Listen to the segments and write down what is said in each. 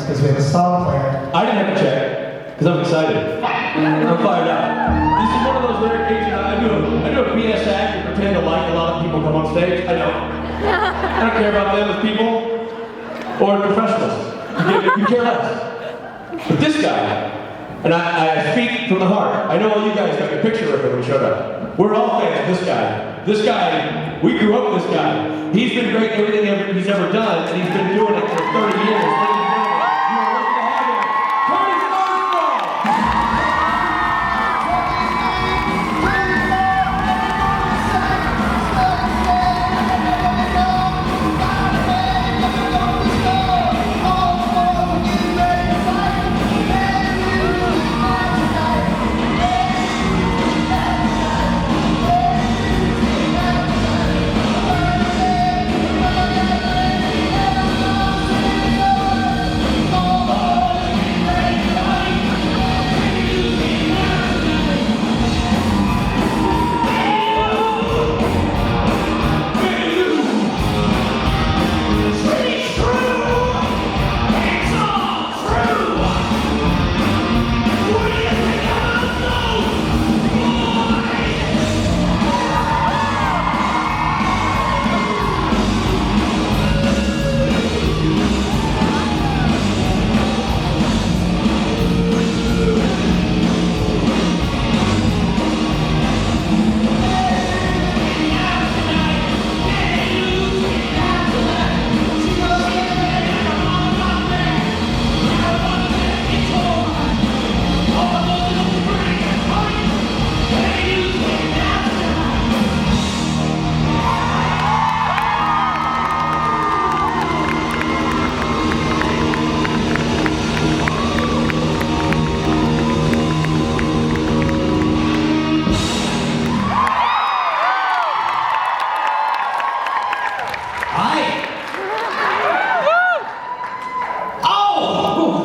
because we have a song planned. I didn't have to check, because I'm excited. I'm fired up. This is one of those rare occasions. I do a BS act and pretend to like a lot of people come on stage. I don't care about them as people or professionals. You care less. But this guy, and I speak from the heart. I know all you guys got your picture of him when he showed up. We're all fans of this guy. This guy, we grew up with this guy. He's been great at everything he's ever done, and he's been doing it for 30 years. You are lucky to have him. Armstrong!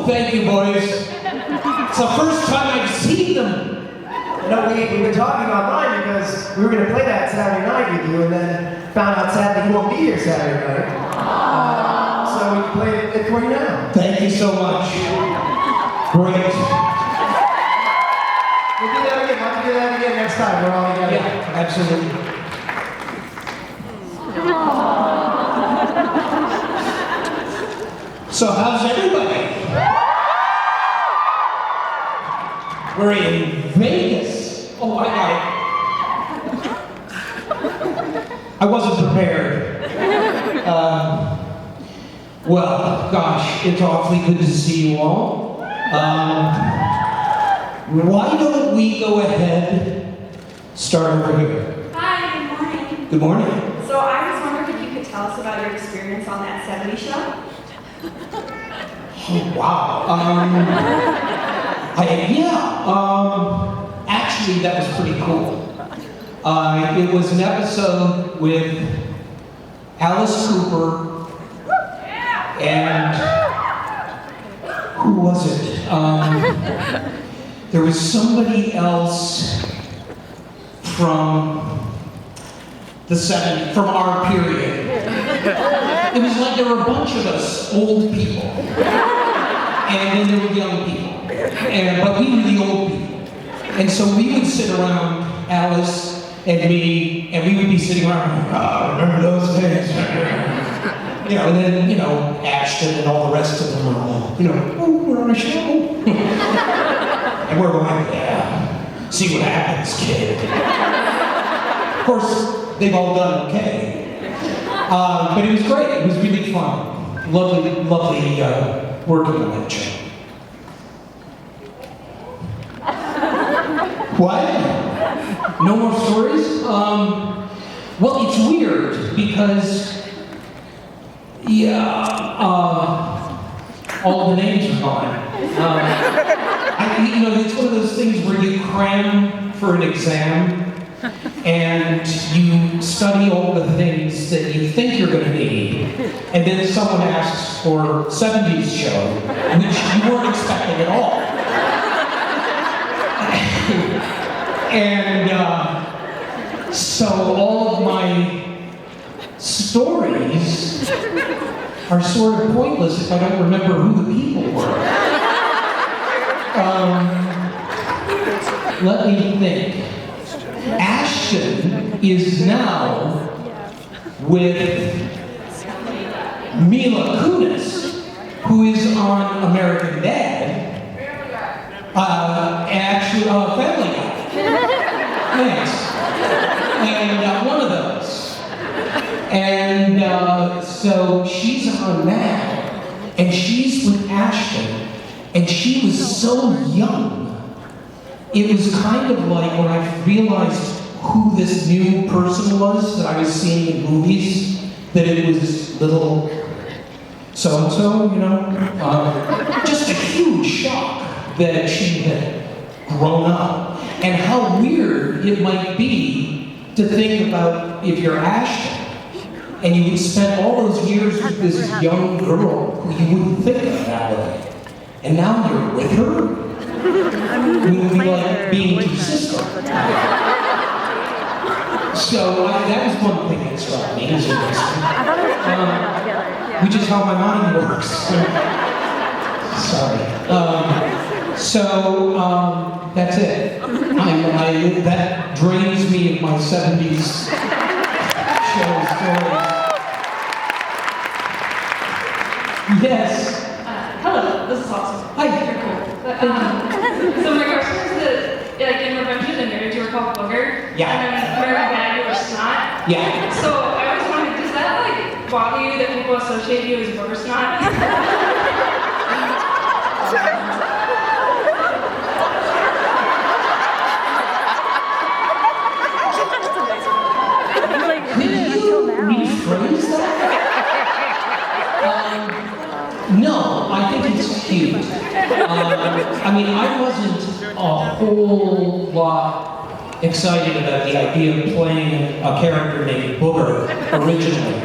Thank you, boys. It's the first time I've seen them. You know, we've been talking online because we were going to play that Saturday night with you, and then found out sadly he won't be here Saturday night. So we can play it for you now. Thank you so much. Great. We'll do that again. We'll have to do that again next time. We're all together. Yeah, absolutely. So how's everybody? We're in Vegas. Oh, I got it. I wasn't prepared. Well, gosh, it's awfully good to see you all. Why don't we go ahead, start over here. Hi, good morning. Good morning. So I was wondering if you could tell us about your experience on that 70s show? Oh, wow. Actually, that was pretty cool. It was an episode with Alice Cooper and who was it? There was somebody else from the 70s, from our period. It was like there were a bunch of us old people, and then there were young people, but we were the old people. And so we would sit around, Alice and me, and we would be sitting around, remember those days? You know, and then, Ashton and all the rest of them were all, oh, we're on a show. And we're like, yeah, see what happens, kid. Of course, they've all done okay. But it was great, it was really fun. Lovely working on that show. What? No more stories? Well, it's weird because, all the names are gone. It's one of those things where you cram for an exam and you study all the things that you think you're going to need, and then someone asks for 70s show, which you weren't expecting at all. And so all of my stories are sort of pointless if I don't remember who the people were. let me think. Ashton is now with Mila Kunis, who is on American Dad. Actually, Family Guy. Thanks. And one of those. And so she's on now, and she's with Ashton, and she was so young. It was kind of like when I realized who this new person was that I was seeing in movies, that it was little so-and-so, you know? Just a huge shock that she had grown up. And how weird it might be to think about if you're Ashton, and you would spend all those years with this young girl who you wouldn't think of that way. And now you're with her? It would be like being two sisters. So that was one thing that struck me as interesting. Which is how my mind works. Sorry. That's it. That drains me of my 70s show stories. Yes. Hello, this is awesome. Hi. You're cool. So my question is that, like in Revenge of the Nerds, you were called Booger. Yeah. And then American Dad, you were Snot. Yeah. So I was wondering, does that like bother you that people associate you as Booger Snot? Rephrase that? No, I think it's cute. I mean, I wasn't a whole lot excited about the idea of playing a character named Booger originally.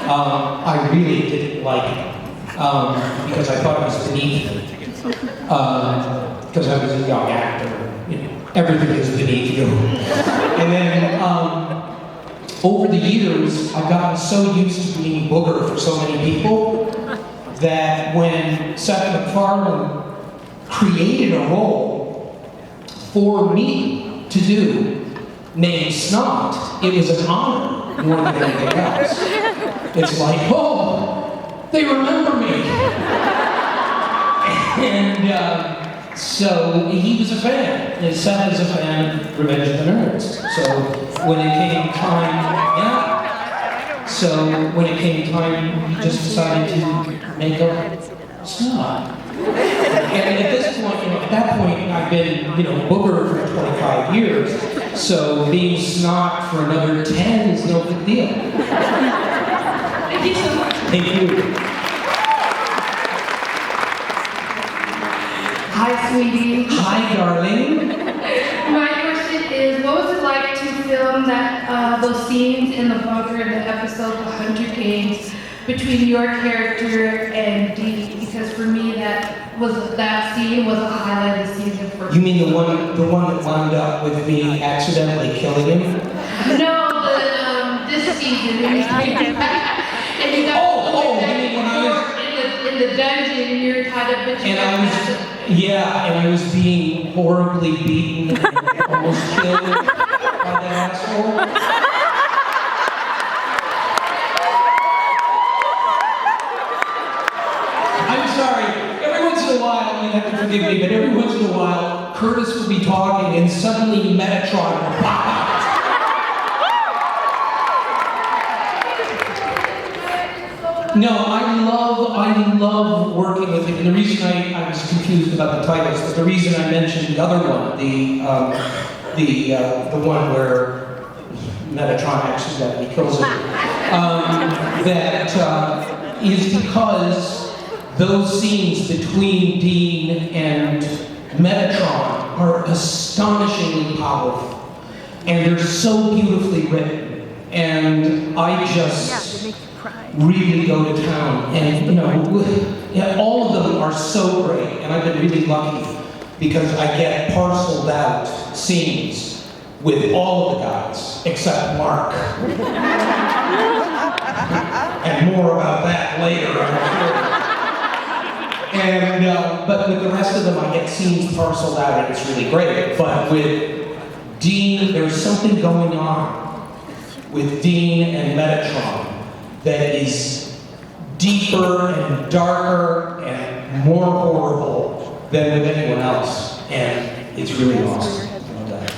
I really didn't like it because I thought it was beneath me. Because I was a young actor, you know, everything is beneath you. And then over the years, I've gotten so used to being Booger for so many people that when Seth MacFarlane created a role for me to do named Snot, it was an honor more than anything else. It's like, oh, they remember me. And so he was a fan, and Seth is a fan of Revenge of the Nerds. So when it came time, we just decided to make a Snot. And at this point, at that point, I've been, Booger for 25 years. So being Snot for another 10 is no big deal. Thank you so much. Thank you. Hi, sweetie. Hi, darling. My question is, what was it like to film those scenes in the bunker in the episode The 100 Games between your character and Dee? Because for me, that scene was a highlight of the season for me. You mean the one that wound up with me accidentally killing him? No, this season. And you guys you mean when I was in the dungeon and you're tied up with and I was being horribly beaten and almost killed by that asshole. I'm sorry, every once in a while, you have to forgive me, but every once in a while, Curtis will be talking and suddenly Metatron will pop out. No, I love working with him. And the reason I was confused about the titles, but the reason I mentioned the other one, the one where Metatron accidentally kills him, is because those scenes between Dean and Metatron are astonishingly powerful, and they're so beautifully written, and I just really go to town, and all of them are so great, and I've been really lucky because I get parceled out scenes with all of the guys except Mark. And more about that later, I'm sure. And, but with the rest of them, I get scenes parceled out and it's really great. But with Dean, there's something going on with Dean and Metatron that is deeper and darker and more horrible than with anyone else. And it's really awesome. Well done.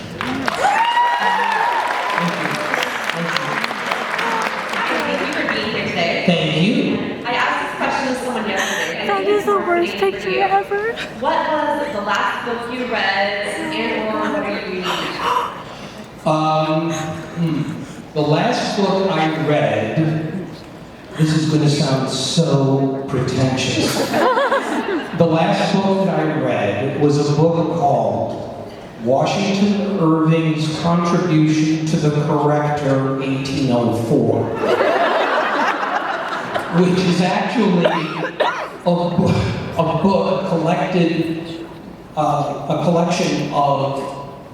Thank you for being here today. Thank you. I asked this question to someone yesterday. That is the worst picture ever. What was the last book you read, and/or what are you reading now? The last book I read, this is going to sound so pretentious. The last book that I read was a book called Washington Irving's Contribution to the Corrector 1804, which is actually a book collected, a collection of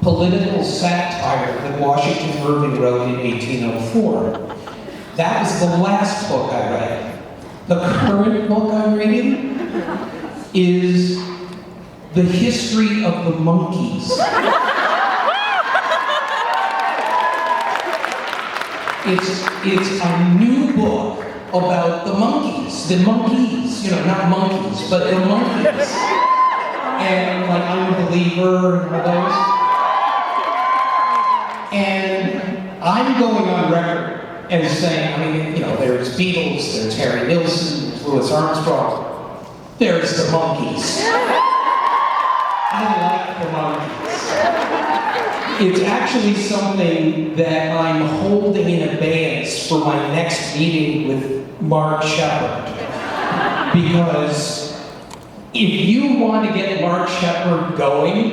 political satire that Washington Irving wrote in 1804. That was the last book I read. The current book I'm reading is The History of the Monkeys. It's a new book about the monkeys. The monkeys, you know, not monkeys, but the monkeys. And like I'm a Believer and all those. And I'm going on record as saying, I mean, you know, there's Beatles, there's Harry Nilsson, there's Louis Armstrong, there's the monkeys. I like the monkeys. It's actually something that I'm holding in abeyance for my next meeting with Mark Shepard. Because if you want to get Mark Shepard going,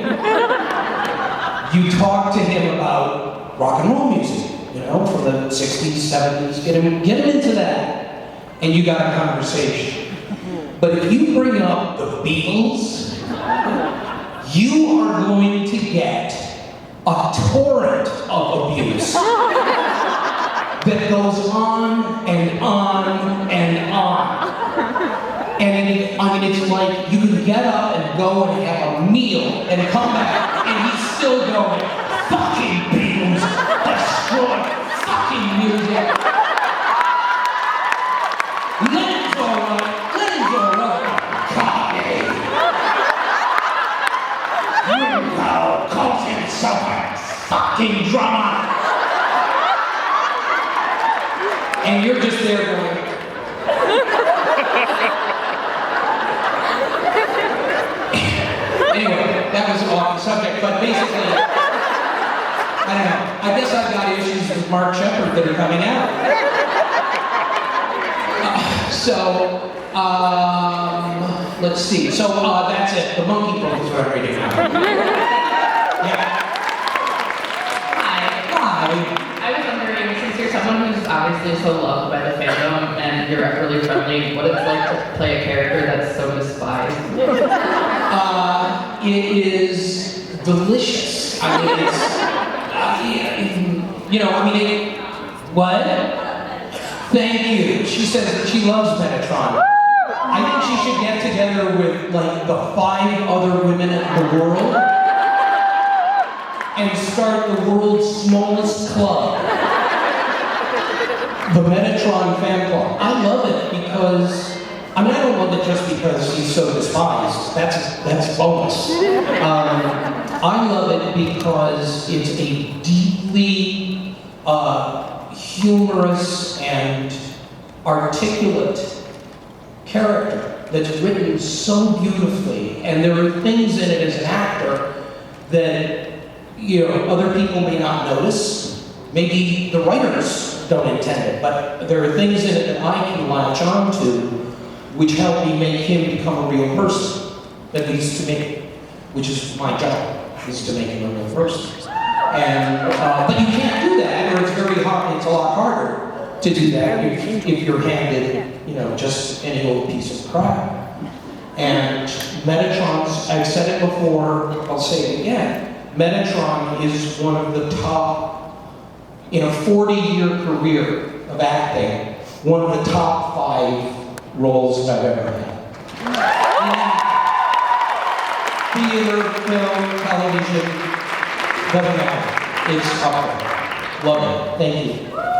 you talk to him about rock and roll music, you know, from the 60s, 70s, get him into that, and you got a conversation. But if you bring up the Beatles, you are going to get a torrent of abuse that goes on and on and on. And I mean, it's like you can get up and go and have a meal and come back and he's still going, fucking Beatles, destroy fucking music. Lennon's alright, Kanye. Ringo calls himself a fucking drummer. And you're just there going, anyway, that was off the subject, but basically, I don't know. I guess I've got issues with Mark Shepard that are coming out. Let's see. So, that's it. The monkey book is what I'm reading now. Yeah. Hi. I was wondering, since you're someone who's obviously so loved by the fandom and you're really friendly, what it's like to play a character that's so despised? It is delicious. I mean, it's, you know, I mean, what? Thank you. She says that she loves Metatron. I think she should get together with, like, the 5 other women in the world and start the world's smallest club. The Metatron Fan Club. I love it because, I mean, I don't love it just because he's so despised. That's bonus. I love it because it's a deeply humorous and articulate character that's written so beautifully, and there are things in it as an actor that, you know, other people may not notice. Maybe the writers don't intend it, but there are things in it that I can latch on to which help me make him become a real person, at least to me, which is my job, is to make him a real person. And, but you can't do that, or it's very hard, it's a lot harder to do that if you're handed, you know, just any old piece of crap. And Metatron's, I've said it before, I'll say it again, Metatron is one of the top, in a 40-year career of acting, one of the top 5 roles I've ever had. theater, film, television, doesn't matter. It's up there. Love it. Thank you.